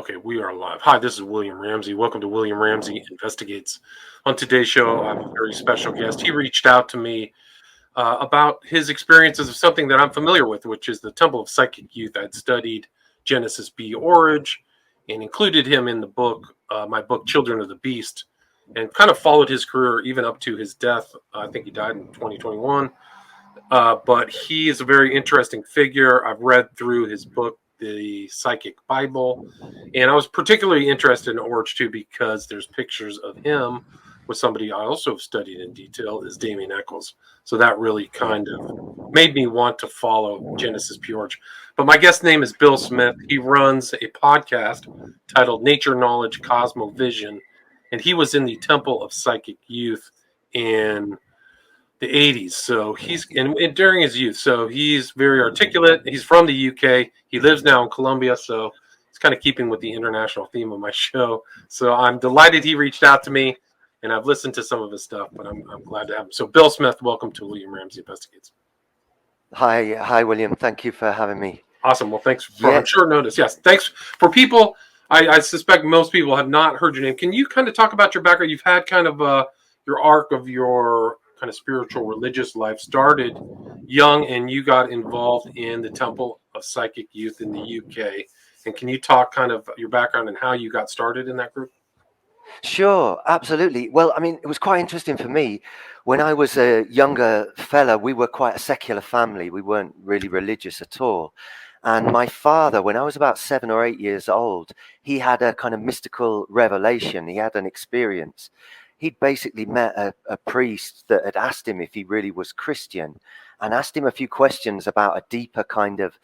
Okay, we are live. Hi, this is William Ramsey. Welcome to William Ramsey Investigates. On today's show, I have a very special guest. He reached out to me about his experiences of something that I'm familiar with, which is the Temple of Psychic Youth. I'd studied Genesis P-Orridge and included him in the book, my book, Children of the Beast, and kind of followed his career even up to his death. I think he died in 2021. But he is a very interesting figure. I've read through his book, The Psychic Bible, and I was particularly interested in Orridge too because there's pictures of him with somebody I also have studied in detail, is Damien Eccles. So that really kind of made me want to follow Genesis P-Orridge. But my guest name is Bill Smith. He runs a podcast titled Nature Knowledge Cosmovision, and he was in the Temple of Psychic Youth in the 80s. So he's and during his youth. So he's very articulate. He's from the UK. He lives now in Colombia. So it's kind of keeping with the international theme of my show. So I'm delighted he reached out to me, and I've listened to some of his stuff, but I'm glad to have him. So Bill Smith, welcome to William Ramsey Investigates. Hi, William. Thank you for having me. Awesome. Well, thanks for on short notice. Yes, thanks for people. I suspect most people have not heard your name. Can you kind of talk about your background? You've had kind of your arc of your kind of spiritual religious life started young, and you got involved in the Temple of Psychic Youth in the UK. And can you talk kind of your background and how you got started in that group? Sure, absolutely. Well, I mean, it was quite interesting for me. When I was a younger fella, we were quite a secular family. We weren't really religious at all. And my father, when I was about 7 or 8 years old, he had a kind of mystical revelation. He had an experience. He'd basically met a priest that had asked him if he really was Christian and asked him a few questions about a deeper kind of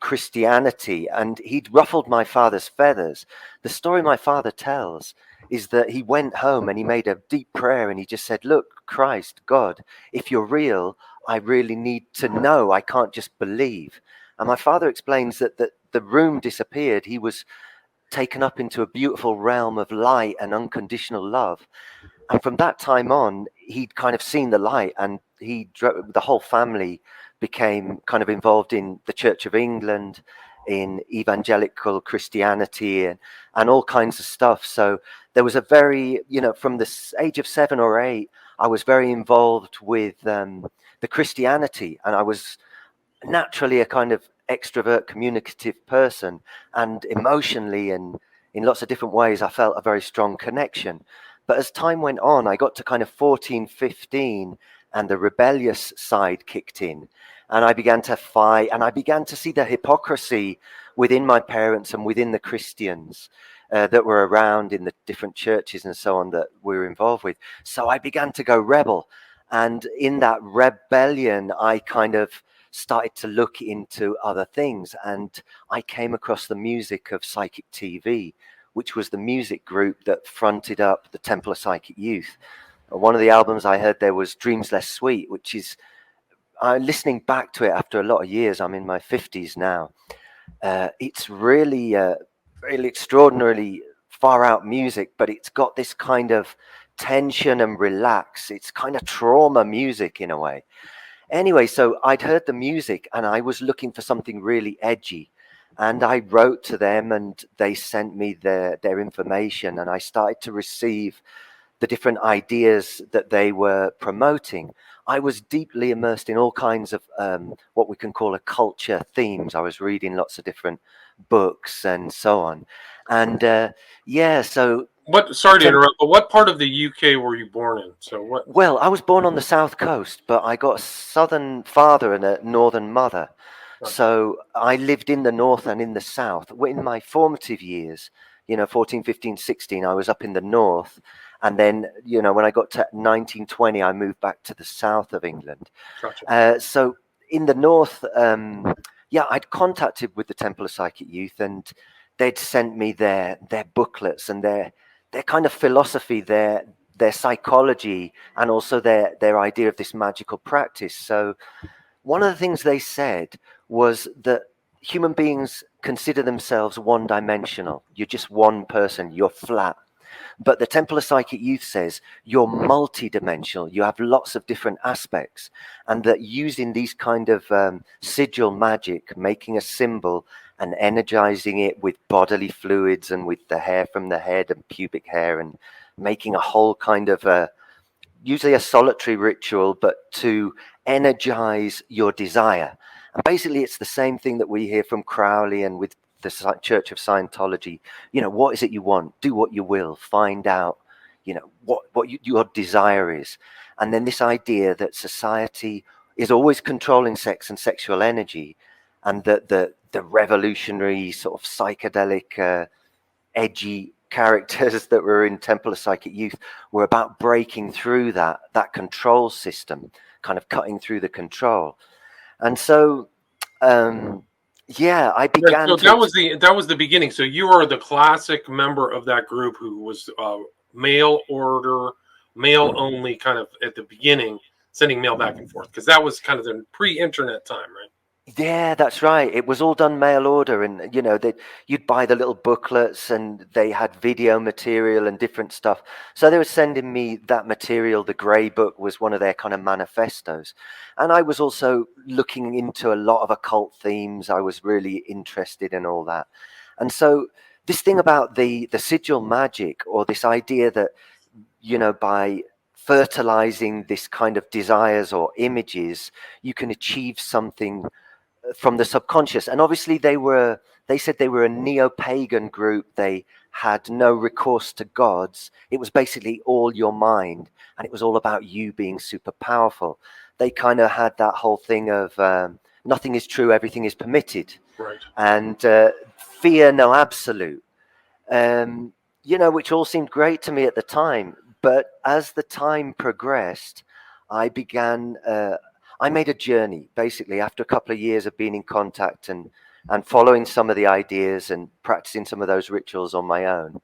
Christianity. And he'd ruffled my father's feathers. The story my father tells is that he went home and he made a deep prayer and he just said, "Look, Christ, God, if you're real, I really need to know. I can't just believe." And my father explains that the room disappeared. He was taken up into a beautiful realm of light and unconditional love. And from that time on, he'd kind of seen the light, and the whole family became kind of involved in the Church of England, in evangelical Christianity, and all kinds of stuff. So there was a very, from the age of 7 or 8, I was very involved with the Christianity, and I was naturally a kind of extrovert, communicative person, and emotionally and in lots of different ways, I felt a very strong connection. But as time went on, I got to kind of 14, 15, and the rebellious side kicked in. And I began to fight, and I began to see the hypocrisy within my parents and within the Christians that were around in the different churches and so on that we were involved with. So I began to go rebel. And in that rebellion, I kind of started to look into other things. And I came across the music of Psychic TV, which was the music group that fronted up the Temple of Psychic Youth. One of the albums I heard there was Dreams Less Sweet, which is, listening back to it after a lot of years, I'm in my 50s now. It's really, really extraordinarily far out music, but it's got this kind of tension and relax. It's kind of trauma music in a way. Anyway, so I'd heard the music and I was looking for something really edgy. And I wrote to them and they sent me their information, and I started to receive the different ideas that they were promoting. I was deeply immersed in all kinds of what we can call a culture themes. I was reading lots of different books and so on. And so... Sorry to interrupt, but what part of the UK were you born in? So what? Well, I was born on the south coast, but I got a southern father and a northern mother. So I lived in the north and in the south. In my formative years, 14, 15, 16, I was up in the north. And then, when I got to 19, 20, I moved back to the south of England. Gotcha. So in the north, I'd contacted with the Temple of Psychic Youth, and they'd sent me their booklets and their kind of philosophy, their psychology, and also their idea of this magical practice. So one of the things they said was that human beings consider themselves one-dimensional. You're just one person, you're flat. But the Temple of Psychic Youth says you're multi-dimensional. You have lots of different aspects, and that using these kind of sigil magic, making a symbol and energizing it with bodily fluids and with the hair from the head and pubic hair, and making a whole kind of usually a solitary ritual, but to energize your desire. And basically, it's the same thing that we hear from Crowley and with the Church of Scientology. What is it you want? Do what you will. Find out, what your desire is. And then this idea that society is always controlling sex and sexual energy, and that the revolutionary sort of psychedelic, edgy characters that were in Temple of Psychic Youth were about breaking through that control system, kind of cutting through the control. And so, I began So to. that was the beginning. So you are the classic member of that group who was mail order, mail only, kind of at the beginning, sending mail back and forth, because that was kind of the pre-internet time, right? Yeah, that's right. It was all done mail order, and you'd buy the little booklets, and they had video material and different stuff. So they were sending me that material. The Grey Book was one of their kind of manifestos, and I was also looking into a lot of occult themes. I was really interested in all that, and so this thing about the sigil magic, or this idea that by fertilizing this kind of desires or images, you can achieve something from the subconscious. And obviously they said they were a neo-pagan group. They had no recourse to gods. It was basically all your mind, and it was all about you being super powerful. They kind of had that whole thing of nothing is true, everything is permitted, Right. and fear no absolute, which all seemed great to me at the time. But as the time progressed, I began I made a journey, basically, after a couple of years of being in contact and following some of the ideas and practicing some of those rituals on my own.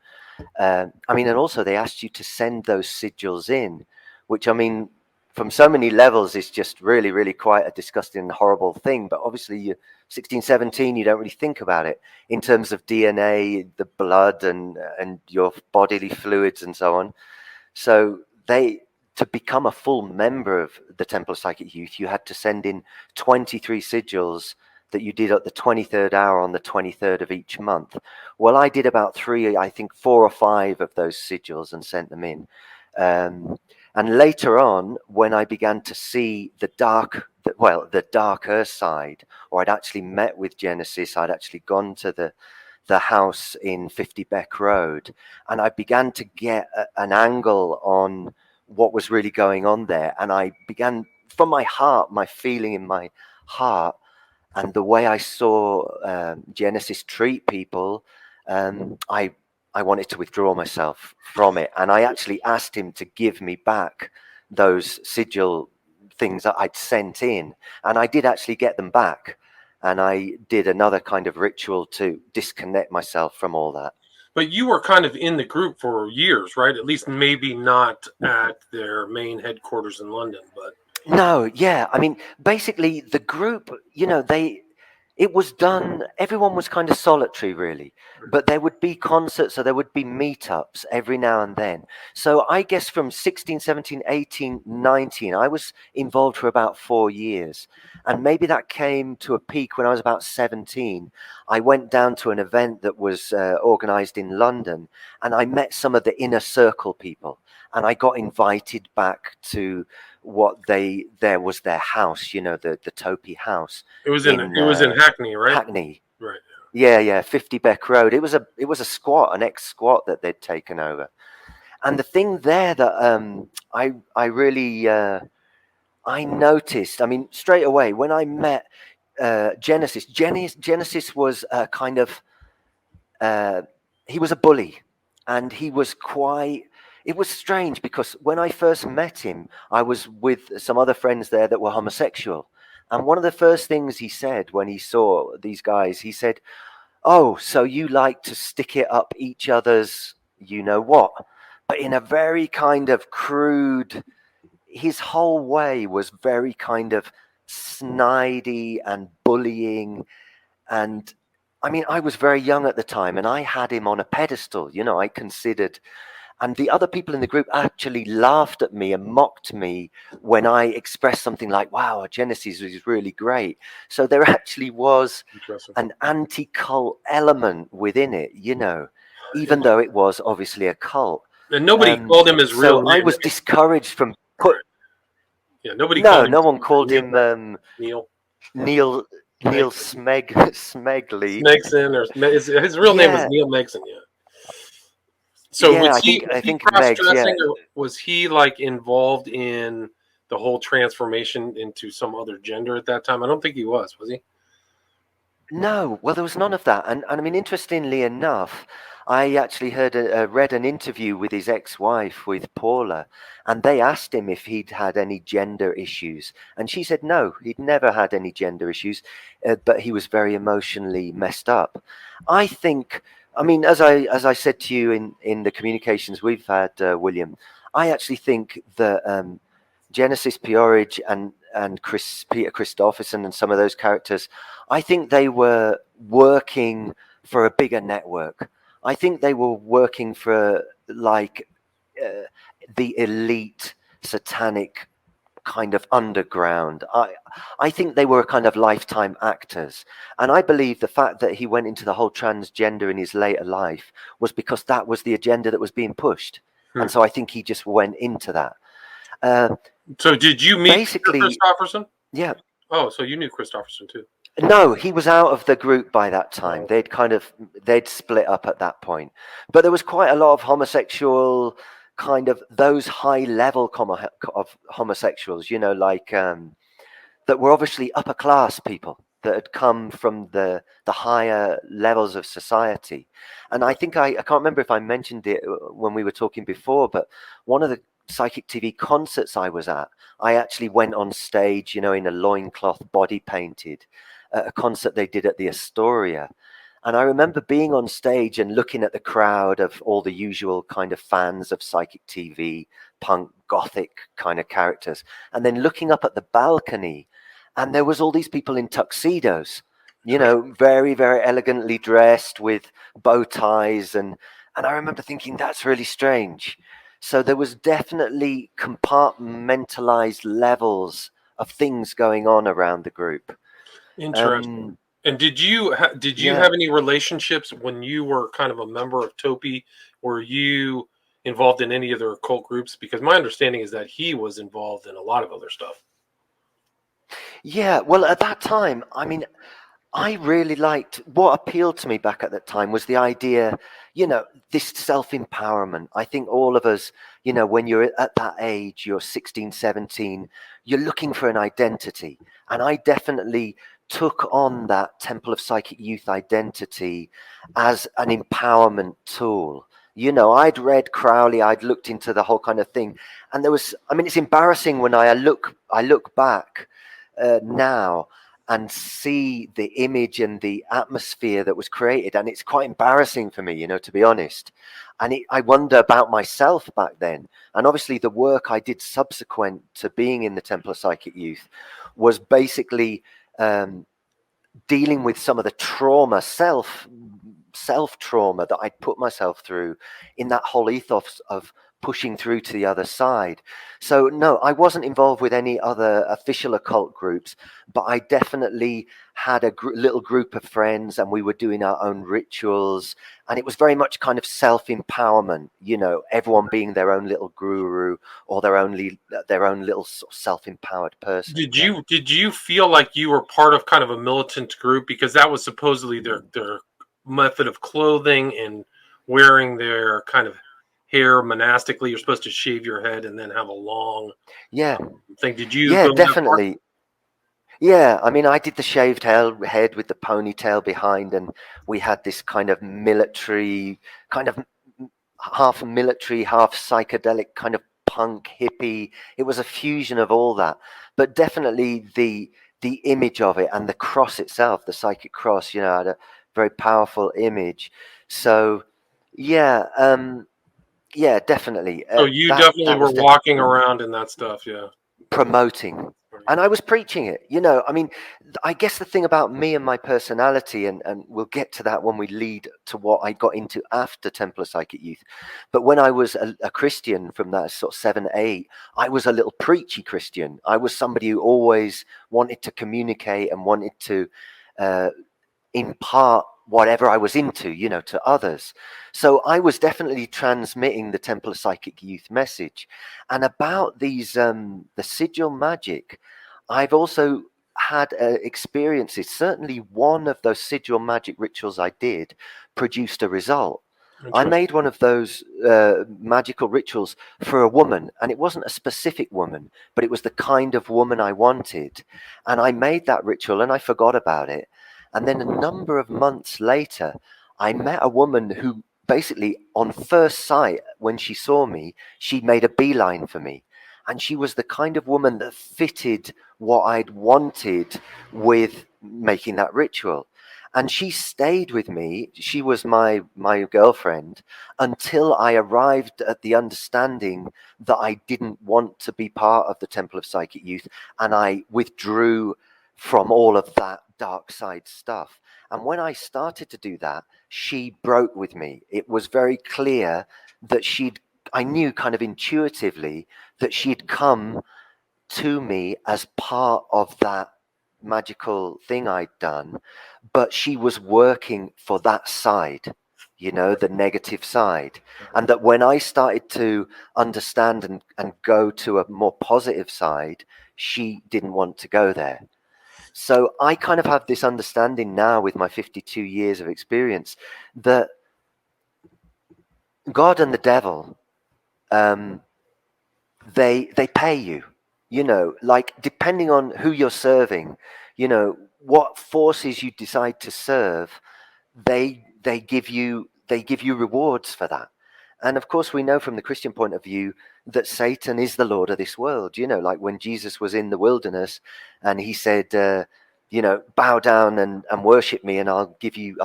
And also they asked you to send those sigils in, which, from so many levels, is just really, really quite a disgusting and horrible thing. But obviously, you're 16, 17, you don't really think about it in terms of DNA, the blood, and your bodily fluids and so on. So to become a full member of the Temple of Psychic Youth, you had to send in 23 sigils that you did at the 23rd hour on the 23rd of each month. Well, I did about 4 or 5 of those sigils and sent them in. And later on, when I began to see the darker side, or I'd actually met with Genesis, I'd actually gone to the house in 50 Beck Road, and I began to get an angle on what was really going on there. And I began, from my heart, my feeling in my heart, and the way I saw Genesis treat people, I wanted to withdraw myself from it. And I actually asked him to give me back those sigil things that I'd sent in. And I did actually get them back. And I did another kind of ritual to disconnect myself from all that. But you were kind of in the group for years, right? At least maybe not at their main headquarters in London, but... No, yeah. Basically, the group, it was done, everyone was kind of solitary, really. But there would be concerts, or there would be meetups every now and then. So I guess from 16, 17, 18, 19, I was involved for about 4 years. And maybe that came to a peak when I was about 17. I went down to an event that was organized in London, and I met some of the inner circle people. And I got invited back to there was their house, the Topi house. It was in Hackney, right? Hackney. Right. Yeah, 50 Beck Road. It was a squat, an ex-squat that they'd taken over. And the thing there that I really I noticed, straight away when I met Genesis. Genesis was kind of he was a bully, and he was quite. It was strange because when I first met him, I was with some other friends there that were homosexual. And one of the first things he said when he saw these guys, he said, "Oh, so you like to stick it up each other's, you know what?" But in a very kind of crude, his whole way was very kind of snidey and bullying. And I was very young at the time, and I had him on a pedestal. I considered And the other people in the group actually laughed at me and mocked me when I expressed something like, wow, Genesis is really great. So there actually was Interesting. an anti-cult element within it, even though it was obviously a cult. And nobody called him his real So I name, was right? discouraged from Right. Yeah, nobody no, called him no one called Neil. him Neil Neil Neil Megson. Smegley. Megson, or his real name was Yeah, Neil Megson. Yeah. So yeah, was I he think cross Megs, yeah. dressing, or was he like involved in the whole transformation into some other gender at that time? I don't think he was he? No, well, there was none of that. And I mean, interestingly enough, I actually read an interview with his ex-wife, with Paula, and they asked him if he'd had any gender issues. And she said no, he'd never had any gender issues, but he was very emotionally messed up. I think, I mean, as I said to you in the communications we've had, William, I actually think that Genesis, P-Orridge, and Peter Christopherson and some of those characters, I think they were working for a bigger network. I think they were working for like uh, the elite satanic kind of underground. I think they were kind of lifetime actors, and I believe the fact that he went into the whole transgender in his later life was because that was the agenda that was being pushed, Hmm. and so I think he just went into that. Uh, So did you meet Peter Basically, Christopherson? yeah. Oh, so you knew Christopherson too. No, he was out of the group by that time. Oh, They'd split up at that point. But there was quite a lot of homosexual kind of those high level of homosexuals, like that were obviously upper class people that had come from the higher levels of society. And I think I can't remember if I mentioned it when we were talking before, but one of the Psychic TV concerts I was at, I actually went on stage, in a loincloth, body painted, at a concert they did at the Astoria. And I remember being on stage and looking at the crowd of all the usual kind of fans of Psychic TV, punk, gothic kind of characters, and then looking up at the balcony, and there was all these people in tuxedos, very, very elegantly dressed with bow ties, and I remember thinking that's really strange. So there was definitely compartmentalized levels of things going on around the group. interesting. Um, And did you yeah. have any relationships when you were kind of a member of Topi? Were you involved in any other occult groups? Because my understanding is that he was involved in a lot of other stuff. Yeah, well, at that time, I mean, I really liked what appealed to me back at that time was the idea, this self empowerment. I think all of us, when you're at that age, you're 16, 17, you're looking for an identity. And I definitely took on that Temple of Psychic Youth identity as an empowerment tool. I'd read Crowley, I'd looked into the whole kind of thing. And I mean, it's embarrassing when I look back now and see the image and the atmosphere that was created. And it's quite embarrassing for me, to be honest. And I wonder about myself back then. And obviously, the work I did subsequent to being in the Temple of Psychic Youth was basically dealing with some of the trauma, self trauma that I'd put myself through in that whole ethos of pushing through to the other side. So no, I wasn't involved with any other official occult groups, but I definitely had a little group of friends, and we were doing our own rituals, and it was very much kind of self-empowerment, everyone being their own little guru or their own little sort of self-empowered person. Yeah. Did you feel like you were part of kind of a militant group, because that was supposedly their method of clothing and wearing their kind of hair monastically? You're supposed to shave your head and then have a long Yeah. thing. Did you Yeah, go that far? definitely. Yeah, I mean, I did the shaved head with the ponytail behind, and we had this kind of military, kind of half military, half psychedelic kind of punk hippie. It was a fusion of all that, but definitely the image of it and the cross itself, the psychic cross, had a very powerful image. So, yeah, yeah, definitely. So you That definitely that were was walking definitely around in that stuff, yeah. promoting. And I was preaching it, you know. I mean, I guess the thing about me and my personality, and we'll get to that when we lead to what I got into after Temple of Psychic Youth. But when I was a Christian from that sort of 7, 8, I was a little preachy Christian. I was somebody who always wanted to communicate and wanted to impart whatever I was into, you know, to others. So I was definitely transmitting the Temple of Psychic Youth message. And about these, the sigil magic, I've also had experiences. Certainly one of those sigil magic rituals I did produced a result. I made one of those magical rituals for a woman, and it wasn't a specific woman, but it was the kind of woman I wanted. And I made that ritual and I forgot about it. And then a number of months later, I met a woman who basically, on first sight, when she saw me, she made a beeline for me. And she was the kind of woman that fitted what I'd wanted with making that ritual. And she stayed with me. She was my girlfriend until I arrived at the understanding that I didn't want to be part of the Temple of Psychic Youth, and I withdrew from all of that dark side stuff. And when I started to do that, she broke with me. It was very clear that I knew kind of intuitively that she'd come to me as part of that magical thing I'd done, but she was working for that side, you know, the negative side. And that when I started to understand and go to a more positive side, she didn't want to go there. So I kind of have this understanding now with my 52 years of experience that God and the devil, they pay you, you know, like depending on who you're serving, you know, what forces you decide to serve, they give you rewards for that. And of course, we know from the Christian point of view that Satan is the Lord of this world. You know, like when Jesus was in the wilderness and he said, you know, bow down and worship me and I'll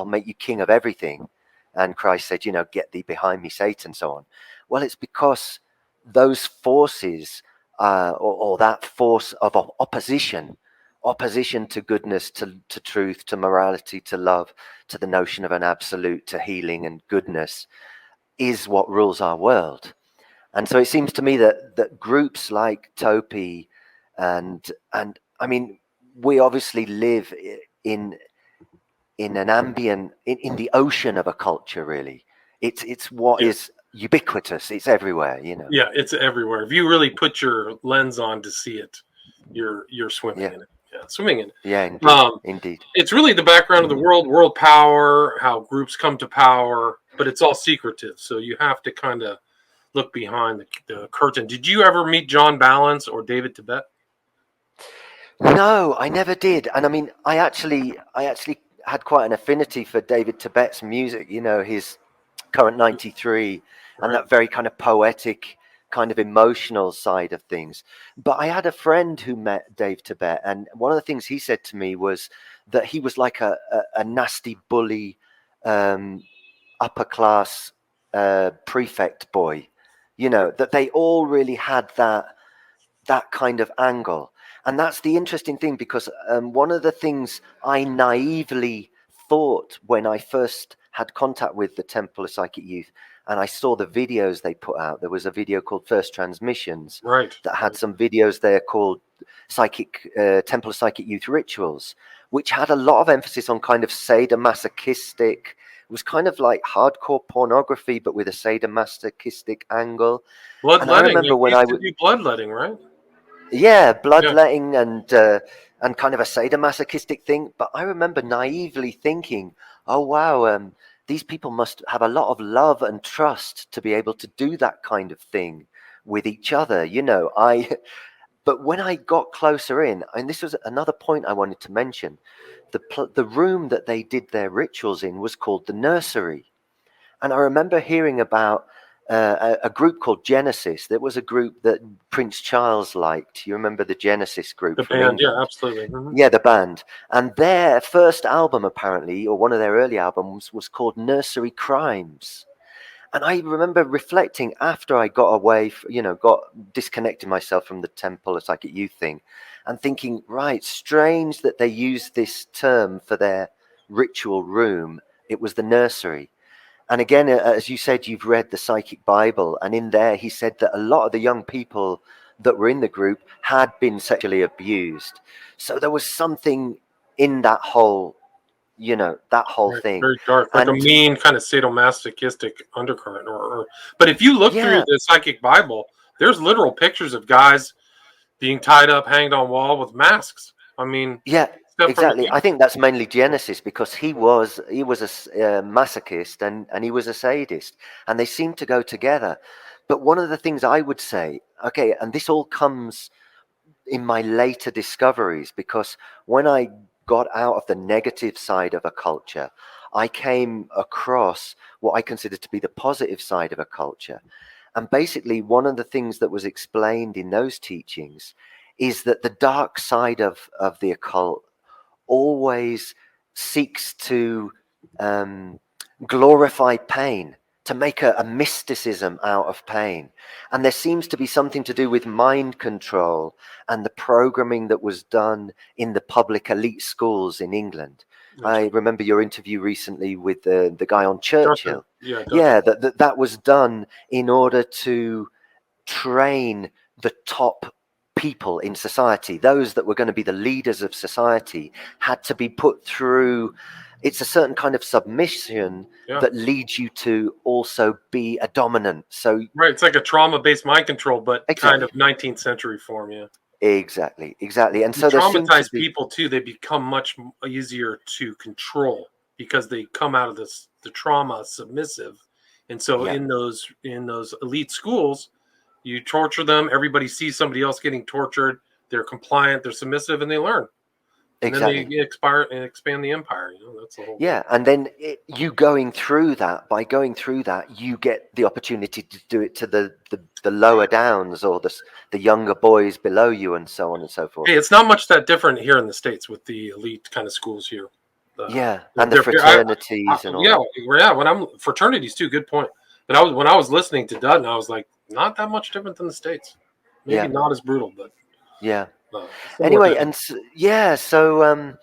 make you king of everything. And Christ said, you know, get thee behind me, Satan, so on. Well, it's because those forces or that force of opposition to goodness, to truth, to morality, to love, to the notion of an absolute, to healing and goodness, is what rules our world. And so it seems to me that groups like Topi and I mean, we obviously live in an ambient, in the ocean of a culture, really. It's what is ubiquitous. It's everywhere, you know. Yeah, it's everywhere. If you really put your lens on to see it, you're swimming in it. Yeah, swimming in it. Yeah, indeed. Indeed. It's really the background of the world power, how groups come to power, but it's all secretive. So you have to kind of look behind the curtain. Did you ever meet John Balance or David Tibet? No, I never did. And I mean, I actually had quite an affinity for David Tibet's music, you know, his Current 93 and that very kind of poetic, kind of emotional side of things. But I had a friend who met Dave Tibet, and one of the things he said to me was that he was like a nasty bully, upper class prefect boy, you know, that they all really had that kind of angle. And that's the interesting thing, because one of the things I naively thought when I first had contact with the Temple of Psychic Youth and I saw the videos they put out, there was a video called First Transmissions that had some videos there called Temple of Psychic Youth Rituals, which had a lot of emphasis on kind of sadomasochistic. It was kind of like hardcore pornography, but with a sadomasochistic angle. Bloodletting. I remember when I would be bloodletting, right? Yeah, bloodletting and kind of a sadomasochistic thing. But I remember naively thinking, oh wow, these people must have a lot of love and trust to be able to do that kind of thing with each other, you know. But when I got closer in, and this was another point I wanted to mention, the room that they did their rituals in was called the nursery. And I remember hearing about a group called Genesis. There was a group that Prince Charles liked. You remember the Genesis group? The band, yeah, absolutely. Mm-hmm. Yeah, the band. And their first album, apparently, or one of their early albums, was called Nursery Crimes. And I remember reflecting after I got away, got disconnected myself from the Temple of Psychic Youth thing. and thinking, right, strange that they used this term for their ritual room. It was the nursery. And again, as you said, you've read the Psychic Bible, and in there he said that a lot of the young people that were in the group had been sexually abused. So there was something in that whole, that whole Right, thing. very dark, like a And mean kind of sadomasochistic undercurrent. But if you look through yeah, the Psychic Bible, there's literal pictures of guys being tied up, hanged on wall with masks. I mean, yeah, stuff from the exactly. I think that's mainly Genesis, because he was a masochist, and he was a sadist, and they seem to go together. But one of the things I would say, okay, and this all comes in my later discoveries, because when I got out of the negative side of a culture, I came across what I consider to be the positive side of a culture. And basically, one of the things that was explained in those teachings is that the dark side of the occult always seeks to um, glorify pain, to make a mysticism out of pain. And there seems to be something to do with mind control and the programming that was done in the public elite schools in England. I remember your interview recently with the guy on Dutton. Churchill. Yeah, Dutton. Yeah, that was done in order to train the top people in society. Those that were going to be the leaders of society had to be put through. It's a certain kind of submission Yeah, that leads you to also be a dominant. So right. It's like a trauma-based mind control, but kind exactly, of 19th century form. Yeah. exactly. And You so there seemed to traumatize be, people too, they become much easier to control because they come out of the trauma submissive. And so yeah, in those elite schools, you torture them, everybody sees somebody else getting tortured, they're compliant, they're submissive, and they learn. And then they exactly. expand the empire. That's the whole goal. Yeah, and then you going through that, by going through that, you get the opportunity to do it to the lower downs, or the younger boys below you, and so on and so forth. Hey, it's not much that different here in the States with the elite kind of schools here. Yeah, They're, and the I, fraternities and all yeah, that. yeah. When I'm fraternities too, good point. But when I was listening to Dutton, I was like, not that much different than the States. Maybe Yeah, not as brutal, but yeah. similar Anyway, to. yeah, so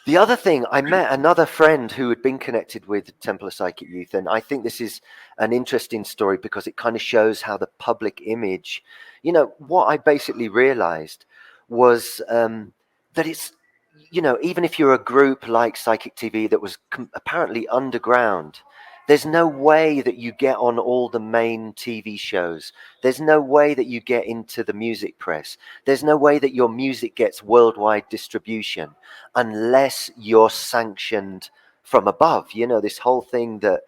the other thing, I met another friend who had been connected with Temple of Psychic Youth, and I think this is an interesting story because it kind of shows how the public image, what I basically realized was that it's, even if you're a group like Psychic TV that was apparently underground, there's no way that you get on all the main TV shows. There's no way that you get into the music press. There's no way that your music gets worldwide distribution unless you're sanctioned from above. This whole thing that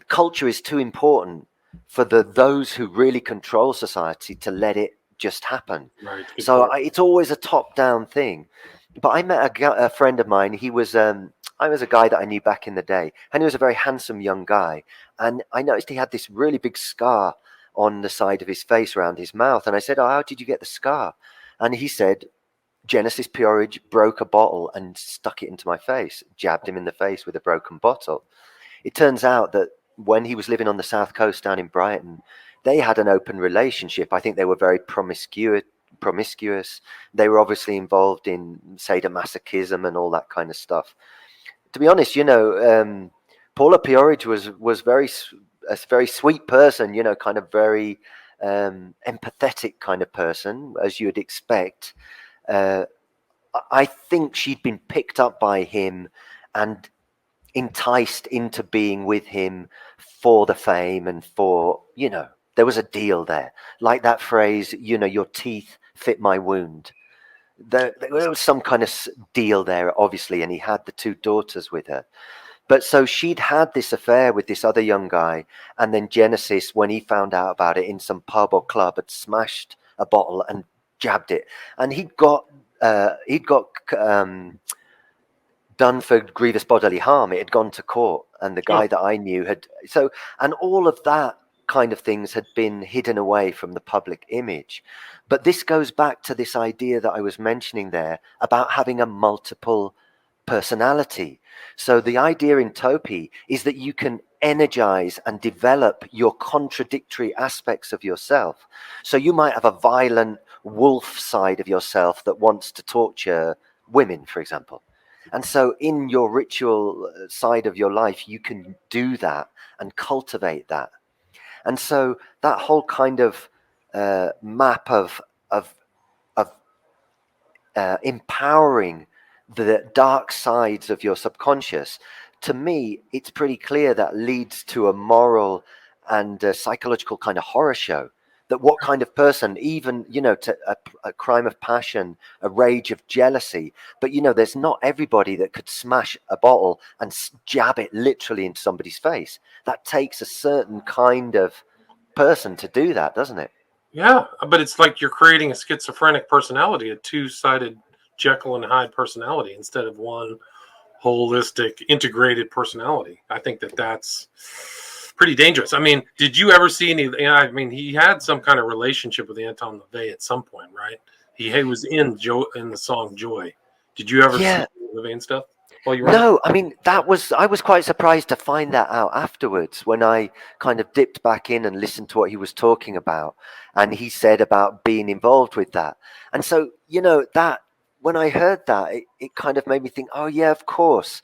culture is too important for those who really control society to let it just happen. Right, good So point. it's always a top-down thing. But I met a friend of mine. I was a guy that I knew back in the day, and he was a very handsome young guy. And I noticed he had this really big scar on the side of his face around his mouth. And I said, "Oh, how did you get the scar?" And he said, Genesis P-Orridge broke a bottle and stuck it into my face, jabbed him in the face with a broken bottle. It turns out that when he was living on the south coast down in Brighton, they had an open relationship. I think they were very promiscuous. They were obviously involved in sadomasochism and all that kind of stuff. To be honest, Paula P-Orridge was a very sweet person, kind of very empathetic kind of person, as you'd expect. Uh, I think she'd been picked up by him and enticed into being with him for the fame and there was a deal there. Like that phrase, your teeth fit my wound. There was some kind of deal there, obviously, and he had the two daughters with her. But so she'd had this affair with this other young guy, and then Genesis, when he found out about it in some pub or club, had smashed a bottle and jabbed it, and he'd got done for grievous bodily harm. It had gone to court, and the Oh, guy that I knew and all of that kind of things had been hidden away from the public image. But this goes back to this idea that I was mentioning there about having a multiple personality. So the idea in Topi is that you can energize and develop your contradictory aspects of yourself. So you might have a violent wolf side of yourself that wants to torture women, for example. And so in your ritual side of your life, you can do that and cultivate that. And so that whole kind of map of empowering the dark sides of your subconscious, to me, it's pretty clear that leads to a moral and a psychological kind of horror show. That what kind of person, even, to a crime of passion, a rage of jealousy, but, there's not everybody that could smash a bottle and jab it literally into somebody's face. That takes a certain kind of person to do that, doesn't it? Yeah, but it's like you're creating a schizophrenic personality, a two-sided Jekyll and Hyde personality instead of one holistic, integrated personality. I think that's pretty dangerous. I mean, did you ever see any? I mean, he had some kind of relationship with Anton LaVey at some point, right? He was in the song Joy. Did you ever see Yeah. LaVey and stuff while you were? No, I mean, I was quite surprised to find that out afterwards when I kind of dipped back in and listened to what he was talking about. And he said about being involved with that. And so, that when I heard that, it kind of made me think, oh, yeah, of course.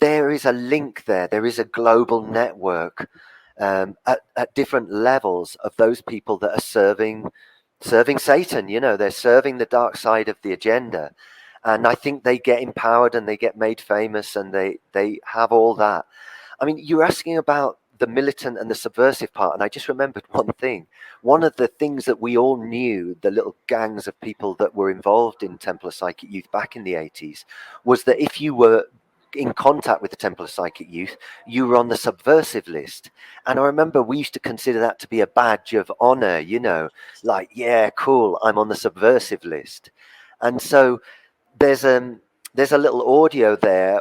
There is a link there. There is a global network at different levels of those people that are serving Satan. They're serving the dark side of the agenda. And I think they get empowered and they get made famous and they have all that. I mean, you're asking about the militant and the subversive part, and I just remembered one thing. One of the things that we all knew, the little gangs of people that were involved in Temple of Psychic Youth back in the 80s, was that if you were in contact with the Temple of Psychic Youth, you were on the subversive list. And I remember we used to consider that to be a badge of honor, like, yeah, cool, I'm on the subversive list. And so there's a little audio there,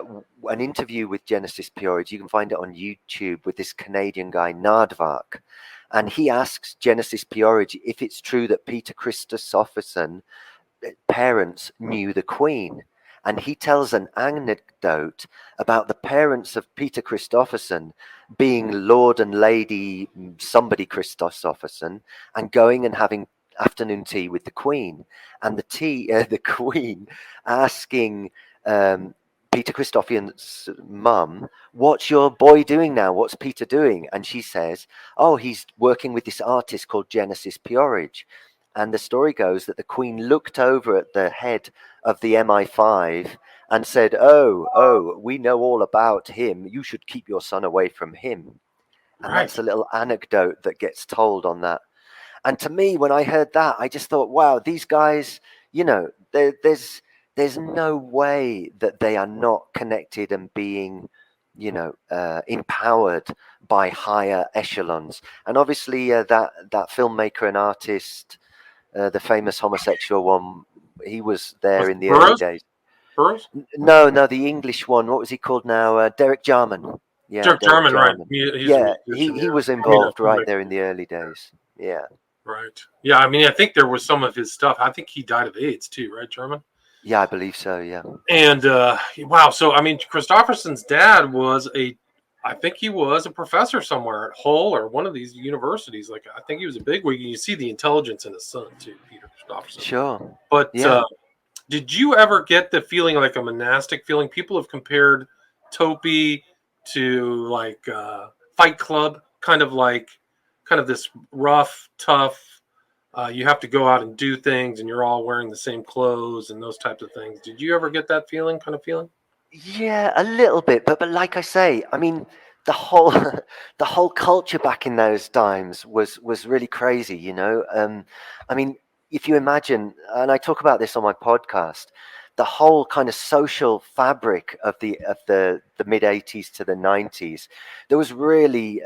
an interview with Genesis P-Orridge. You can find it on YouTube with this Canadian guy, Nardvark. And he asks Genesis P-Orridge if it's true that Peter Christopherson parents knew the Queen. And he tells an anecdote about the parents of Peter Christopherson being Lord and Lady somebody Christopherson and going and having afternoon tea with the Queen, and the Queen asking Peter Christopherson's mum, "What's your boy doing now? What's Peter doing?" And she says, "Oh, he's working with this artist called Genesis P-Orridge." And the story goes that the Queen looked over at the head of the MI5 and said, "Oh, we know all about him. You should keep your son away from him." And Right. that's a little anecdote that gets told on that. And to me, when I heard that, I just thought, wow, these guys, there's no way that they are not connected and being, empowered by higher echelons. And obviously, that filmmaker and artist, the famous homosexual one, he was there in the early days. Burroughs? No, the English one. What was he called now? Derek Jarman. Yeah, Derek Jarman, right? He was involved right there in the early days. Yeah. Right. Yeah, I mean, I think there was some of his stuff. I think he died of AIDS too, right, Jarman? Yeah, I believe so. Yeah. And wow, so I mean, Christopherson's dad I think he was a professor somewhere at Hull or one of these universities. Like, I think he was a bigwig. You see the intelligence in his son too, Peter Christopherson. Sure. But yeah. Did you ever get the feeling, like a monastic feeling? People have compared Topi to like Fight Club, kind of this rough, tough. You have to go out and do things, and you're all wearing the same clothes and those types of things. Did you ever get that feeling? Yeah, a little bit, but like I say, I mean, the whole the whole culture back in those times was really crazy. I mean, if you imagine, and I talk about this on my podcast, the whole kind of social fabric of the mid 80s to the 90s, there was really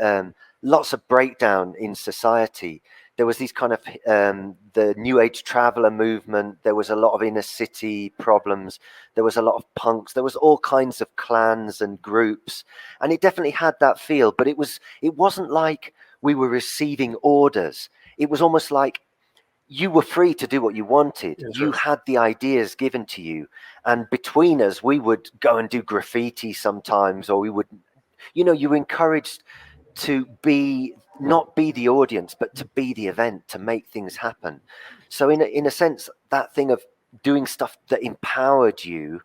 lots of breakdown in society. There was these kind of the New Age traveler movement. There was a lot of inner city problems. There was a lot of punks. There was all kinds of clans and groups, and it definitely had that feel. But it wasn't like we were receiving orders. It was almost like you were free to do what you wanted. You had the ideas given to you, and between us, we would go and do graffiti sometimes, or we would, you were encouraged to not be the audience, but to be the event, to make things happen. So in a sense, that thing of doing stuff that empowered you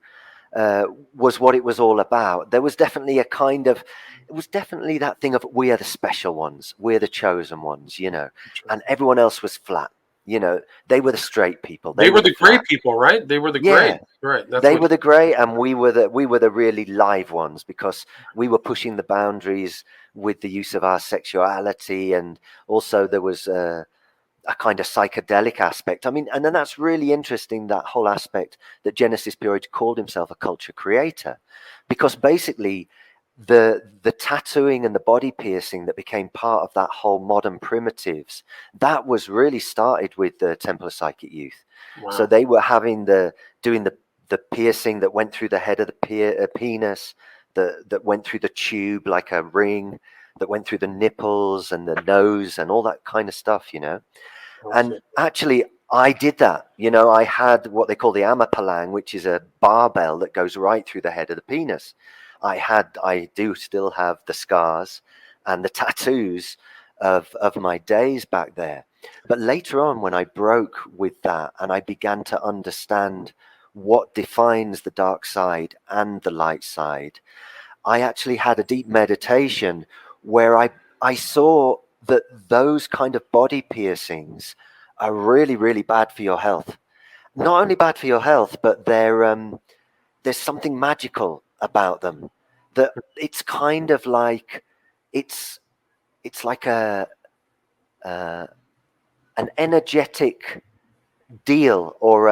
was what it was all about. There was definitely a kind of, it was definitely that thing of we are the special ones, we're the chosen ones, you know, and everyone else was flat. You know, they were the straight people. They They were were the the great flat. people, right? They were the great, Yeah, right? That's they what. were the grey, and we were the really live ones because we were pushing the boundaries with the use of our sexuality, and also there was a kind of psychedelic aspect. I mean, and then that's really interesting, that whole aspect that Genesis P-Orridge called himself a culture creator, because basically the tattooing and the body piercing that became part of that whole modern primitives, that was really started with the Temple of Psychic Youth. So Wow. they were having doing the piercing that went through the head of the penis, that went through the tube like a ring, that went through the nipples and the nose and all that kind of stuff, you know. And Okay. actually, I did that. You know, I had what they call the amapalang, which is a barbell that goes right through the head of the penis. I do still have the scars and the tattoos of my days back there. But later on, when I broke with that and I began to understand what defines the dark side and the light side, I actually had a deep meditation where I saw that those kind of body piercings are really, really bad for your health. Not only bad for your health, but there's something magical about them. That it's kind of like it's it's like uh, an energetic deal, or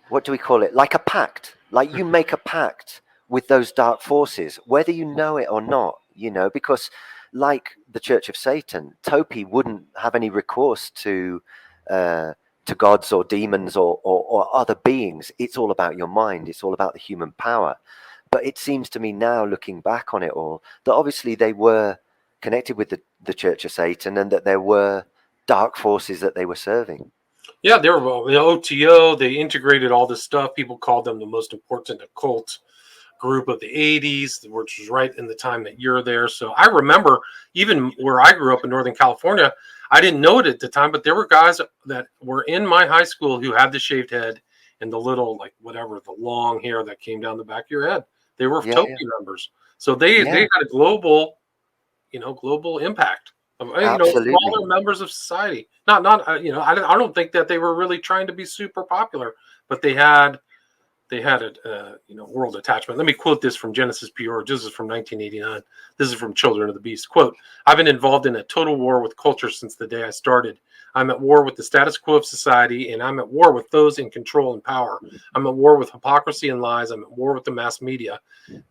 what do we call it? Like a pact. Like you make a pact with those dark forces, whether you know it or not, you know, because like the Church of Satan, Topi wouldn't have any recourse uh, to gods or demons or other beings. It's all about your mind. It's all about the human power. But it seems to me now, looking back on it all, that obviously they were connected with the Church of Satan, and that there were dark forces that they were serving. Yeah, they were the OTO. They integrated all this stuff. People called them the most important occult group of the 80s, which was right in the time that you're there. So I remember even where I grew up in Northern California, I didn't know it at the time, but there were guys that were in my high school who had the shaved head and the little, like, whatever, the long hair that came down the back of your head. They were Yeah, Topi yeah, members. So they yeah, had a global, global impact of, absolutely. smaller members of society. Not I don't think that they were really trying to be super popular, but they had a world attachment. Let me quote this from Genesis P-Orridge. This is from 1989. This is from Children of the Beast. Quote, I've been involved in a total war with culture since the day I started. I'm at war with the status quo of society, and I'm at war with those in control and power. I'm at war with hypocrisy and lies. I'm at war with the mass media.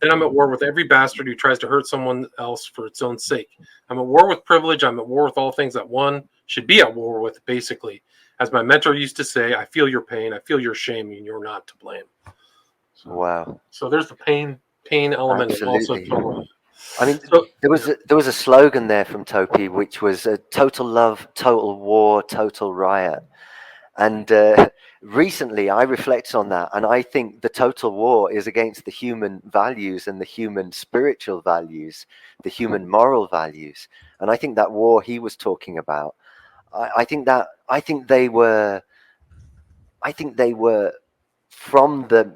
Then I'm at war with every bastard who tries to hurt someone else for its own sake. I'm at war with privilege. I'm at war with all things that one should be at war with, basically. As my mentor used to say, I feel your pain, I feel your shame, and you're not to blame. So, Wow, so there's the pain element, and also absolutely. total. I mean, So there was a slogan there from Topi, which was "Total love, total war, total riot." And recently, I reflect on that, and I think the total war is against the human values and the human spiritual values, the human moral values. And I think that war he was talking about, I think they were from the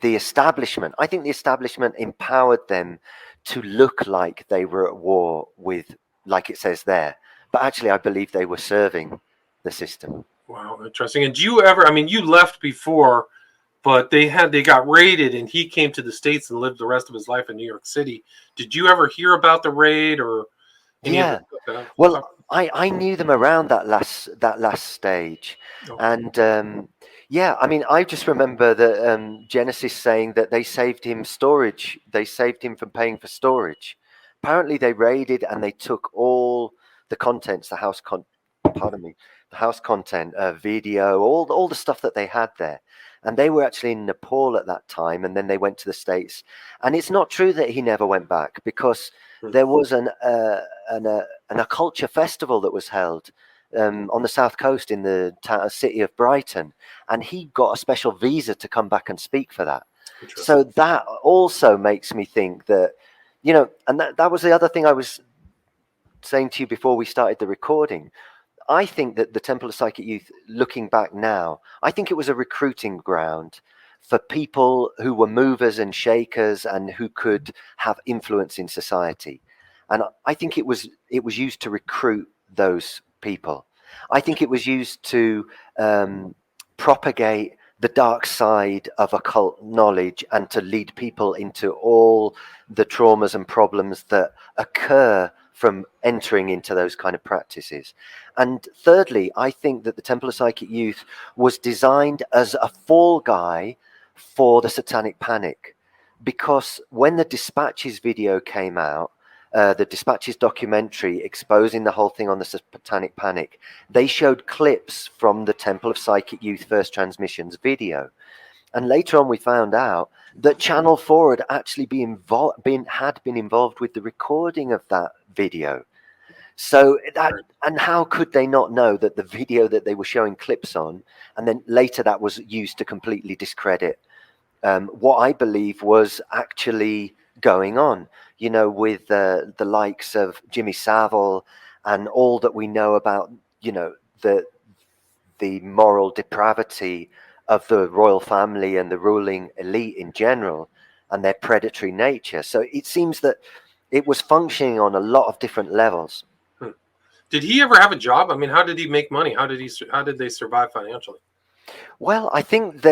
establishment. I think the establishment empowered them to look like they were at war with, like it says there. But actually, I believe they were serving the system. wow, interesting. And do you ever? I mean, you left before, but they got raided, and he came to the States and lived the rest of his life in New York City. Did you ever hear about the raid or any of the Yeah. stuff? Well, I knew them around that last stage, Okay, and yeah, I mean, I just remember that Genesis saying that they saved him storage. They saved him from paying for storage. Apparently, they raided and they took all the contents, pardon me, the house content, video, all the stuff that they had there. And they were actually in Nepal at that time, and then they went to the States. And it's not true that he never went back, because hmm, there was an occulture festival that was held on the south coast in the city of Brighton, and he got a special visa to come back and speak for that. interesting. So that also makes me think that, and that was the other thing I was saying to you before we started the recording. I think that the Temple of Psychic Youth, looking back now, I think it was a recruiting ground for people who were movers and shakers and who could have influence in society. And I think it was used to recruit those people. I think it was used to propagate the dark side of occult knowledge and to lead people into all the traumas and problems that occur from entering into those kind of practices. And thirdly, I think that the Temple of Psychic Youth was designed as a fall guy for the Satanic Panic, because when the Dispatches video came out, the Dispatches documentary exposing the whole thing on the Satanic Panic, they showed clips from the Temple of Psychic Youth First Transmissions video. And later on we found out that Channel 4 had actually been involved with the recording of that video. So that, and how could they not know that the video that they were showing clips on, and then later that was used to completely discredit what I believe was actually going on, you know, with the likes of Jimmy Savile and all that we know about, you know, the moral depravity of the royal family and the ruling elite in general and their predatory nature. So it seems that it was functioning on a lot of different levels. Did he ever have a job? I mean, how did he make money? How did they survive financially? Well, I think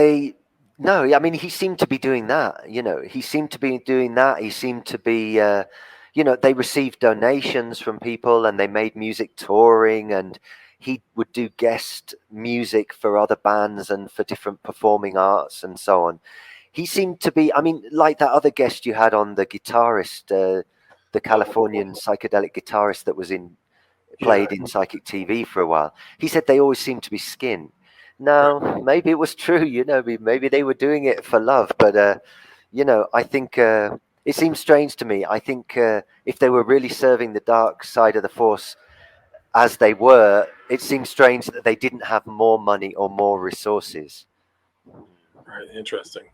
no, I mean, he seemed to be doing that, you know, he seemed to be doing that. He seemed to be, you know, they received donations from people and they made music touring, and he would do guest music for other bands and for different performing arts and so on. He seemed to be, I mean, like that other guest you had on, the guitarist, the Californian psychedelic guitarist that was played in Psychic TV for a while. He said they always seemed to be skin. Now, maybe it was true, you know, maybe they were doing it for love, but, you know, I think it seems strange to me. I think if they were really serving the dark side of the force as they were, it seems strange that they didn't have more money or more resources. Right, interesting.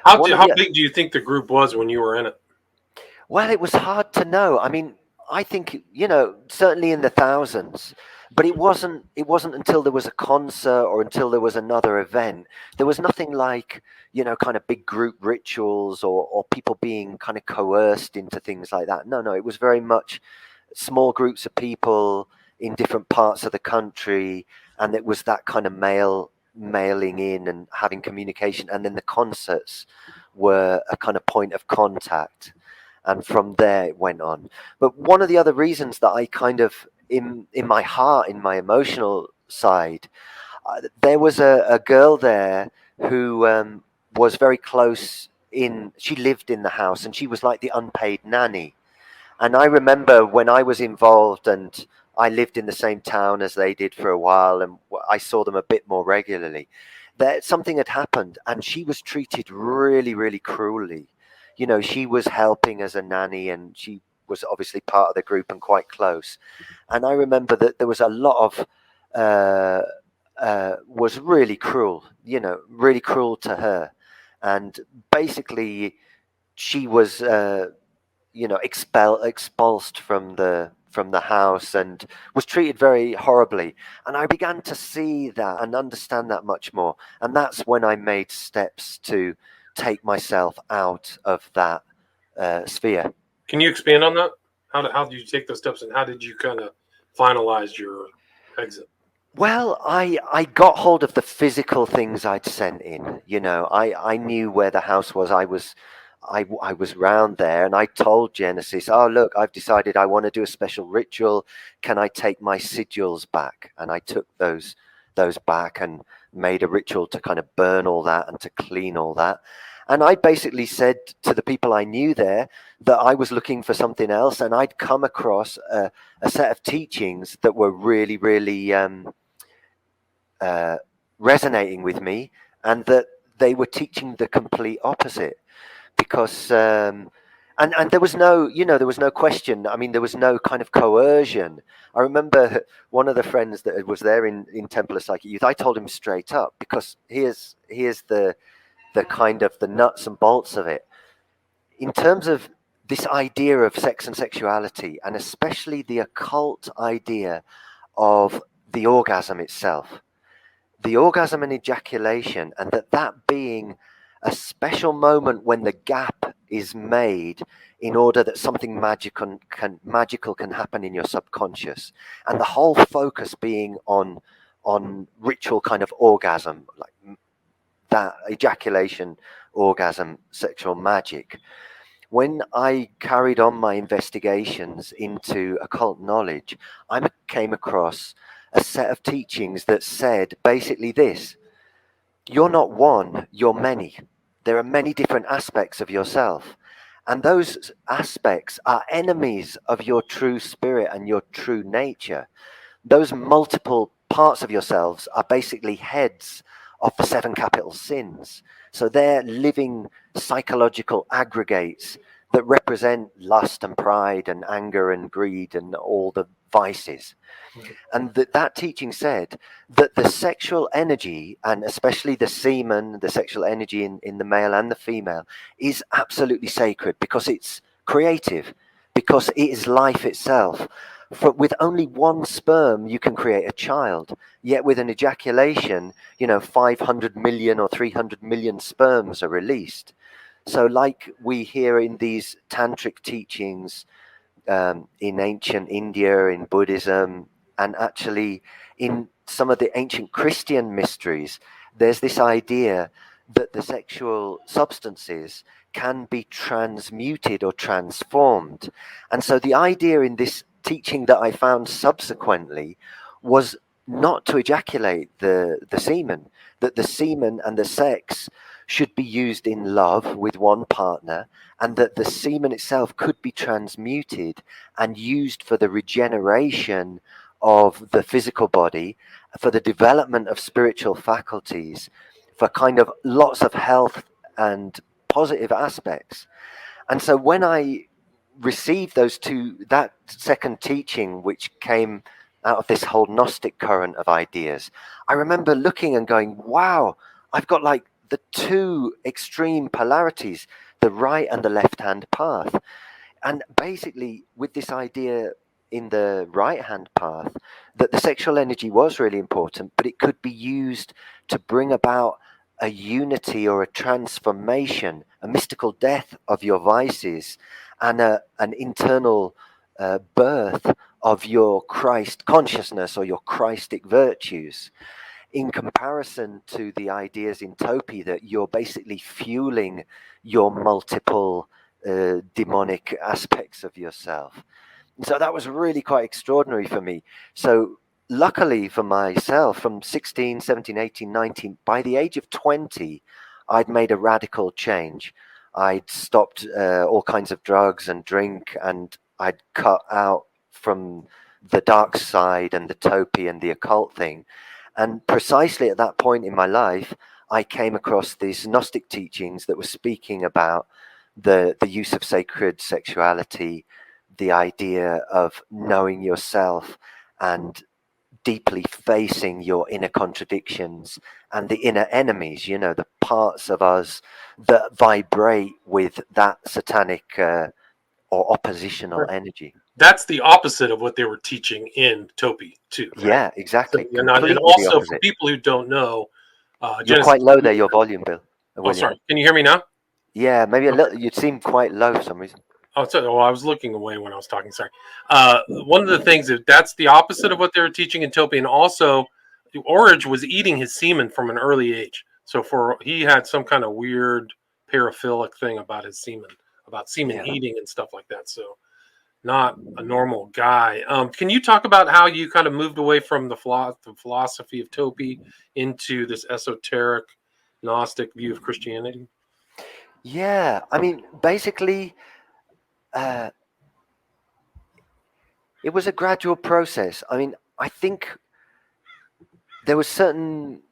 How big do you think the group was when you were in it? Well, it was hard to know. I mean, I think, you know, certainly in the thousands, but it wasn't until there was a concert or until there was another event. There was nothing like, you know, kind of big group rituals or people being kind of coerced into things like that. No, it was very much small groups of people in different parts of the country, and it was that kind of mailing in and having communication, and then the concerts were a kind of point of contact, and from there it went on. But one of the other reasons that I kind of, in my heart, in my emotional side, there was a girl there who was very close she lived in the house, and she was like the unpaid nanny. And I remember when I was involved and I lived in the same town as they did for a while, and I saw them a bit more regularly, that something had happened and she was treated really, really cruelly. You know, she was helping as a nanny and she was obviously part of the group and quite close. And I remember that there was a lot of, was really cruel, you know, really cruel to her. And basically she was, you know, expulsed from the house and was treated very horribly. And I began to see that and understand that much more. And that's when I made steps to take myself out of that sphere. Can you expand on that? How did you take those steps, and how did you kind of finalize your exit? Well, I got hold of the physical things I'd sent in. You know, I knew where the house was. I was round there, and I told Genesis, "Oh, look, I've decided I want to do a special ritual. Can I take my sigils back?" And I took those back and made a ritual to kind of burn all that and to clean all that. And I basically said to the people I knew there that I was looking for something else, and I'd come across a set of teachings that were really, really resonating with me, and that they were teaching the complete opposite. Because and there was no, you know, there was no question. I mean, there was no kind of coercion. I remember one of the friends that was there in Temple of Psychic Youth, I told him straight up, because here's the kind of the nuts and bolts of it. In terms of this idea of sex and sexuality, and especially the occult idea of the orgasm itself, the orgasm and ejaculation, and that being a special moment when the gap is made in order that something magical can happen in your subconscious, and the whole focus being on ritual kind of orgasm, like that ejaculation, orgasm, sexual magic. When I carried on my investigations into occult knowledge, I came across a set of teachings that said basically this: you're not one, you're many. There are many different aspects of yourself. And those aspects are enemies of your true spirit and your true nature. Those multiple parts of yourselves are basically heads of the seven capital sins. So they're living psychological aggregates that represent lust and pride and anger and greed and all the vices. And that teaching said that the sexual energy, and especially the semen, the sexual energy in the male and the female, is absolutely sacred because it's creative, because it is life itself. With only one sperm, you can create a child. Yet with an ejaculation, 500 million or 300 million sperms are released. So like we hear in these tantric teachings, in ancient India, in Buddhism, and actually in some of the ancient Christian mysteries, there's this idea that the sexual substances can be transmuted or transformed. And so the idea in this teaching that I found subsequently was not to ejaculate the semen, that the semen and the sex should be used in love with one partner, and that the semen itself could be transmuted and used for the regeneration of the physical body, for the development of spiritual faculties, for kind of lots of health and positive aspects. And so when I received that second teaching, which came out of this whole Gnostic current of ideas, I remember looking and going, wow, I've got like the two extreme polarities, the right and the left hand path. And basically, with this idea in the right hand path, that the sexual energy was really important, but it could be used to bring about a unity or a transformation, a mystical death of your vices, and an internal birth of your Christ consciousness or your Christic virtues, in comparison to the ideas in Topi that you're basically fueling your multiple demonic aspects of yourself. And so that was really quite extraordinary for me. So luckily for myself, from 16, 17, 18, 19, by the age of 20, I'd made a radical change. I'd stopped all kinds of drugs and drink, and I'd cut out from the dark side and the Topi and the occult thing. And precisely at that point in my life, I came across these Gnostic teachings that were speaking about the use of sacred sexuality, the idea of knowing yourself and deeply facing your inner contradictions and the inner enemies, the parts of us that vibrate with that satanic or oppositional energy. That's the opposite of what they were teaching in Topi too. Right? Yeah, exactly. So, and Completely the also for opposite. people who don't know, You're Genesis. quite low there, your volume, Bill. Oh, William. sorry. Can you hear me now? Yeah, maybe a Okay. little. You seem quite low for some reason. Oh, so I was looking away when I was talking. Sorry. One of the things that's the opposite of what they were teaching in Topi, and also, P-Orridge was eating his semen from an early age. So he had some kind of weird paraphilic thing about his semen, about semen eating and stuff like that. So not a normal guy. Can you talk about how you kind of moved away from the philosophy of Topi into this esoteric Gnostic view of Christianity? Yeah, I mean, basically, it was a gradual process. I mean, I think there were certain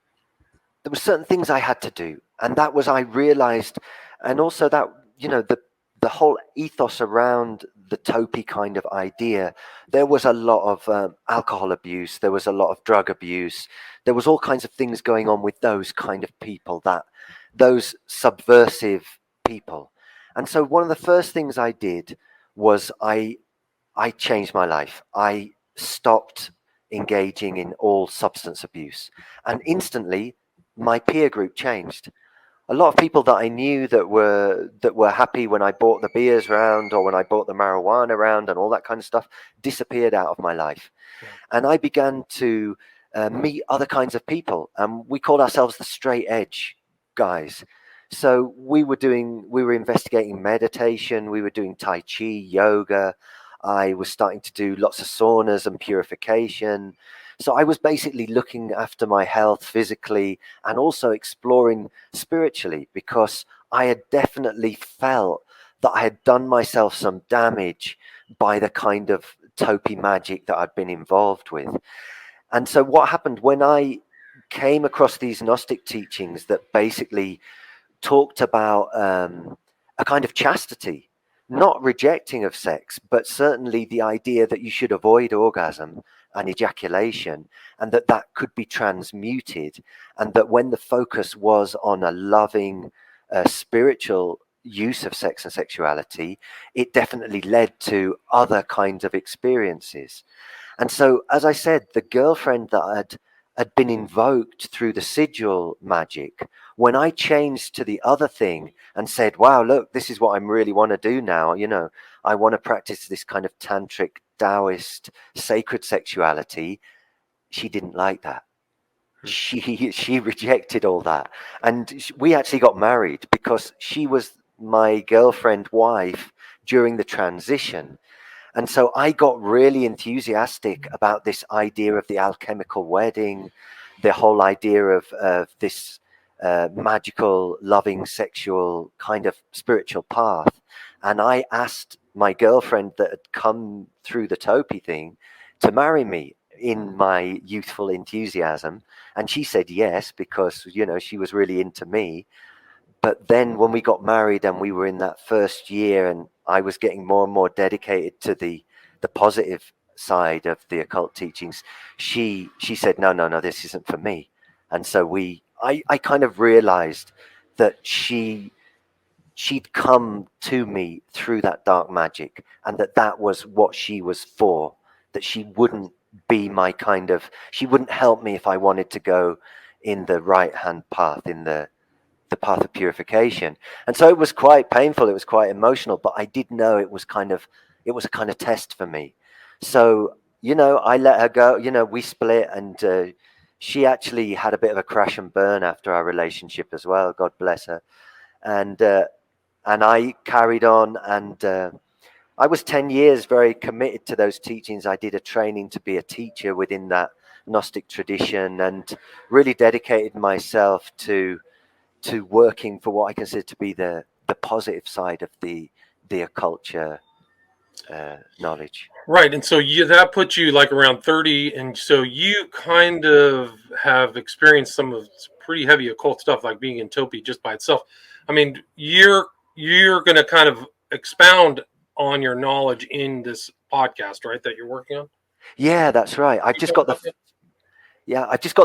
things I had to do, and that was I realized, and also that the whole ethos around the Topi kind of idea, there was a lot of alcohol abuse, there was a lot of drug abuse, there was all kinds of things going on with those kind of people, those subversive people. And so one of the first things I did was I changed my life. I stopped engaging in all substance abuse. And instantly, my peer group changed. A lot of people that I knew that were happy when I bought the beers round or when I bought the marijuana round and all that kind of stuff disappeared out of my life. And I began to meet other kinds of people. We called ourselves the straight edge guys. So we were investigating meditation, we were doing Tai Chi, yoga. I was starting to do lots of saunas and purification. So I was basically looking after my health physically and also exploring spiritually, because I had definitely felt that I had done myself some damage by the kind of Topi magic that I'd been involved with. And so what happened when I came across these Gnostic teachings that basically talked about a kind of chastity, not rejecting of sex, but certainly the idea that you should avoid orgasm and ejaculation, and that that could be transmuted, and that when the focus was on a loving, spiritual use of sex and sexuality, it definitely led to other kinds of experiences. And so, as I said, the girlfriend that had been invoked through the sigil magic, when I changed to the other thing and said, wow, look, this is what I really want to do now, I want to practice this kind of tantric, Taoist, sacred sexuality, she didn't like that. She rejected all that. And we actually got married because she was my girlfriend wife during the transition. And so I got really enthusiastic about this idea of the alchemical wedding, the whole idea of this magical, loving, sexual kind of spiritual path. And I asked my girlfriend that had come through the Topi thing to marry me in my youthful enthusiasm. And she said yes, because, she was really into me. But then when we got married and we were in that first year and I was getting more and more dedicated to the positive side of the occult teachings, she said, no, this isn't for me. And so I kind of realized that she'd come to me through that dark magic, and that was what she was for, that she wouldn't be she wouldn't help me if I wanted to go in the right hand path, in the path of purification. And so it was quite painful, it was quite emotional, but I did know it was a kind of test for me. So I let her go. We split, and she actually had a bit of a crash and burn after our relationship as well, God bless her. And I carried on, and I was 10 years very committed to those teachings. I did a training to be a teacher within that Gnostic tradition, and really dedicated myself to working for what I consider to be the positive side of the occulture knowledge. Right, and so that puts you like around 30, and so you kind of have experienced some of pretty heavy occult stuff, like being in Topi just by itself. I mean, you're going to kind of expound on your knowledge in this podcast, right? That you're working on. Yeah, that's right. I've just got the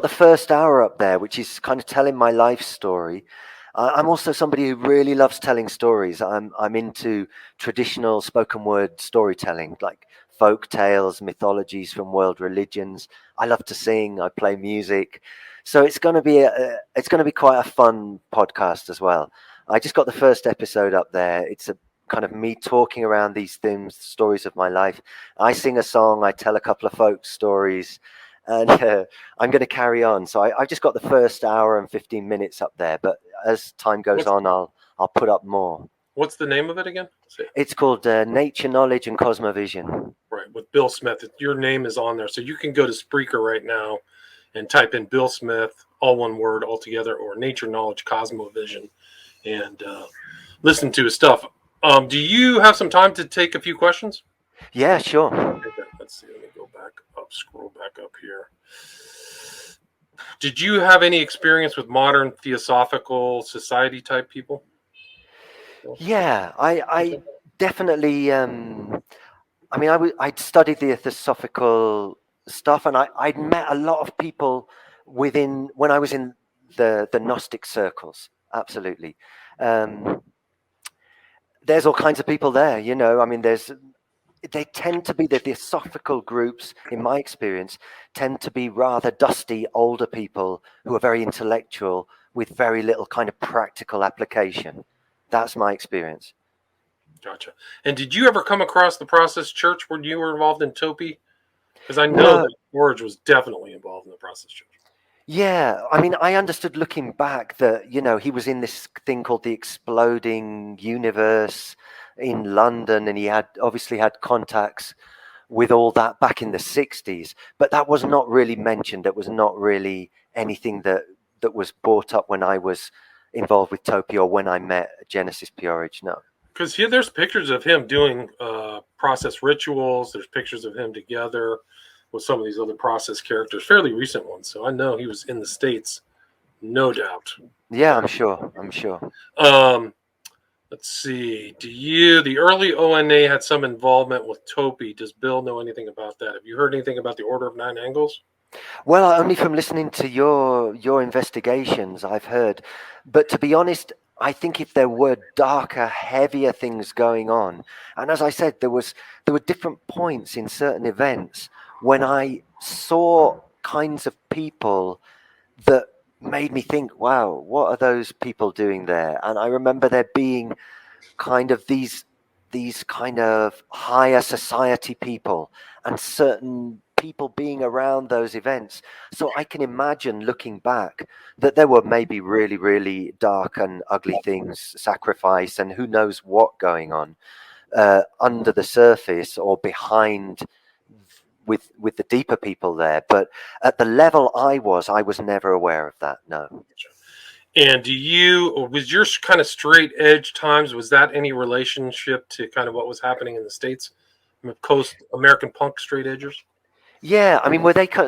first hour up there, which is kind of telling my life story. I'm also somebody who really loves telling stories. I'm into traditional spoken word storytelling, like folk tales, mythologies from world religions. I love to sing. I play music, so it's going to be quite a fun podcast as well. I just got the first episode up there. It's a kind of me talking around these themes, stories of my life. I sing a song. I tell a couple of folk stories. And I'm going to carry on. So I've just got the first hour and 15 minutes up there. But as time goes on, I'll put up more. What's the name of it again? It's called Nature, Knowledge, and Cosmovision. Right, with Bill Smith. Your name is on there. So you can go to Spreaker right now and type in Bill Smith, all one word, all together, or Nature, Knowledge, Cosmovision, and listen to his stuff. Do you have some time to take a few questions? Yeah, sure. Okay, let's see. Let me go back up, scroll back up here. Did you have any experience with modern theosophical society type people? Yeah, I definitely. I'd studied the theosophical stuff, and I'd met a lot of people when I was in the Gnostic circles. Absolutely. There's all kinds of people there, there's they tend to be the theosophical groups, in my experience, tend to be rather dusty older people who are very intellectual with very little kind of practical application. That's my experience. Gotcha. And did you ever come across the Process Church when you were involved in Topi? Because I know No, that P-Orridge was definitely involved in the Process Church. yeah, I mean, I understood looking back that, he was in this thing called the Exploding Universe in London, and he had obviously had contacts with all that back in the 60s, but that was not really mentioned. It was not really anything that was brought up when I was involved with Topi or when I met Genesis P-Orridge. No. Because here, there's pictures of him doing process rituals. There's pictures of him together with some of these other process characters, fairly recent ones. So I know he was in the States, no doubt. Yeah, I'm sure. I'm sure. Um, let's see. The early ONA had some involvement with Topi. Does Bill know anything about that? Have you heard anything about the Order of Nine Angles? Well, only from listening to your investigations, I've heard. But to be honest, I think if there were darker, heavier things going on, and as I said, there were different points in certain events when I saw kinds of people that made me think, wow, what are those people doing there? And I remember there being kind of these kind of higher society people and certain people being around those events. So I can imagine looking back that there were maybe really, really dark and ugly things, sacrifice, and who knows what going on under the surface or behind with the deeper people there. But at the level I was never aware of that. No. And was your kind of straight edge times, was that any relationship to kind of what was happening in the States? Coast American punk straight edgers? Yeah, I mean,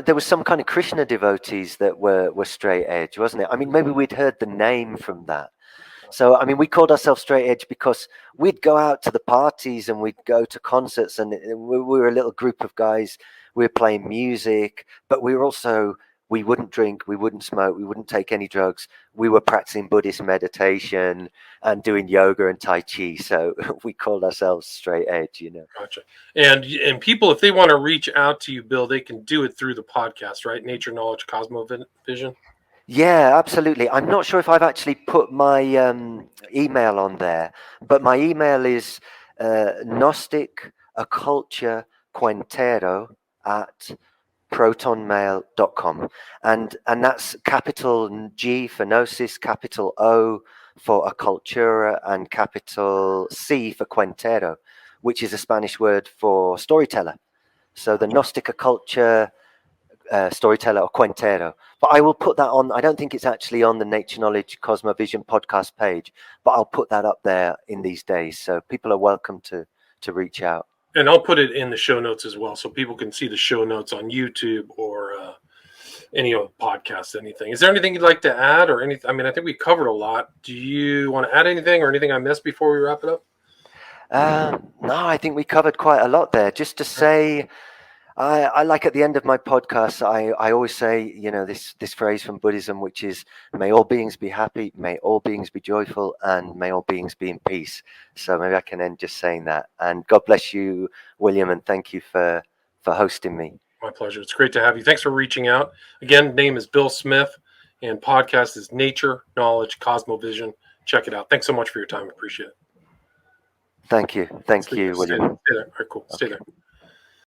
there was some kind of Krishna devotees that were straight edge, wasn't it? I mean, maybe we'd heard the name from that. So, I mean, we called ourselves straight edge because we'd go out to the parties and we'd go to concerts, and we were a little group of guys. We were playing music, but we wouldn't drink, we wouldn't smoke, we wouldn't take any drugs. We were practicing Buddhist meditation and doing yoga and Tai Chi. So we called ourselves straight edge. Gotcha. And people, if they want to reach out to you, Bill, they can do it through the podcast, right? Nature, Knowledge, Cosmovision. Yeah, absolutely. I'm not sure if I've actually put my email on there, but my email is Gnostic Occulture Quintero at protonmail.com. And that's capital G for Gnosis, capital O for Occultura, and capital C for Quintero, which is a Spanish word for storyteller. So the Gnostic Occulture storyteller or Quintero. But I will put that on. I don't think it's actually on the Nature Knowledge Cosmovision podcast page, but I'll put that up there in these days. So people are welcome to reach out. And I'll put it in the show notes as well, so people can see the show notes on YouTube or any other podcast, anything. Is there anything you'd like to add or anything? I mean, I think we covered a lot. Do you want to add anything or anything I missed before we wrap it up? No, I think we covered quite a lot there. Just to say, I like at the end of my podcast, I always say, this phrase from Buddhism, which is, may all beings be happy, may all beings be joyful, and may all beings be in peace. So maybe I can end just saying that. And God bless you, William, and thank you for hosting me. My pleasure. It's great to have you. Thanks for reaching out. Again, name is Bill Smith, and podcast is Nature, Knowledge, Cosmovision. Check it out. Thanks so much for your time. Appreciate it. Thank you. Thank you, William. Stay there. All right, cool. Stay there.